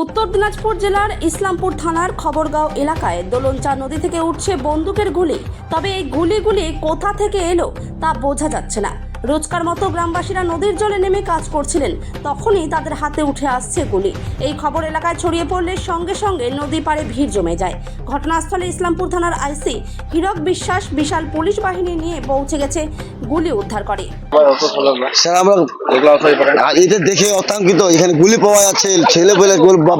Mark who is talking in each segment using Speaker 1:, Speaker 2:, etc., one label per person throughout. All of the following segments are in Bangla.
Speaker 1: উত্তর দিনাজপুর জেলার ইসলামপুর থানার খবরগাঁও এলাকায় দোলনচা নদী থেকে উঠছে বন্দুকের গুলি। তবে এই গুলিগুলি কোথা থেকে এলো তা বোঝা যাচ্ছে না। রোজকার মতো গ্রামবাসীরা নদীর জলে নেমে কাজ করছিলেন, তখনই তাদের হাতে উঠে আসছে গুলি। এই খবর এলাকায় ছড়িয়ে পড়লে সঙ্গে সঙ্গে নদী পাড়ে ভিড় জমে যায়। ঘটনাস্থলে ইসলামপুর থানার আইসি হীরক বিশ্বাস বিশাল পুলিশ বাহিনী নিয়ে পৌঁছে গেছে, গুলি উদ্ধার করে।
Speaker 2: স্যার আমরা এটা দেখে আতঙ্কিত, এখানে গুলি পাওয়া যাচ্ছে, ছেলে পেলে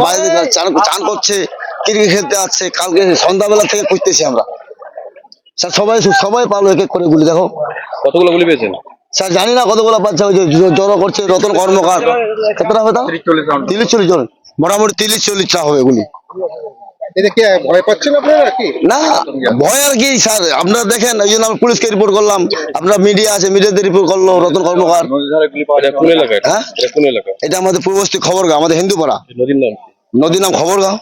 Speaker 2: বাইরে চান করছে, ক্রিকেট খেলতে আসছে, কালকে সন্ধ্যাবেলা থেকে খুঁজতেছি আমরা। স্যার সবাই পালো এক এক করে গুলি। দেখো
Speaker 3: কতগুলো গুলি পেয়েছেন?
Speaker 2: স্যার জানি না কতগুলো বাচ্চা ওই যে জড়ো করছে রতন কর্মকার। কতটা হবে তা 30-40 জন, মোটামুটি 30-40টা হবে গুলি।
Speaker 4: ভয় পাচ্ছেন আপনারা কি?
Speaker 2: না ভয় আর কি স্যার, আপনারা দেখেন, ওই জন্য আমি পুলিশকে রিপোর্ট করলাম। আপনার মিডিয়া আছে, মিডিয়াতে রিপোর্ট করলো রতন কর্মকার। হ্যাঁ এটা আমাদের পূর্ববর্তী খবরগাঁও, আমাদের হিন্দুপাড়া। নদীর নাম খবরগাঁও,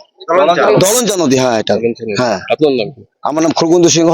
Speaker 2: দলঞ্চা নদী। হ্যাঁ এটা, হ্যাঁ।
Speaker 3: আপনার নাম কি?
Speaker 2: আমার নাম খড়গুন্দু সিংহ।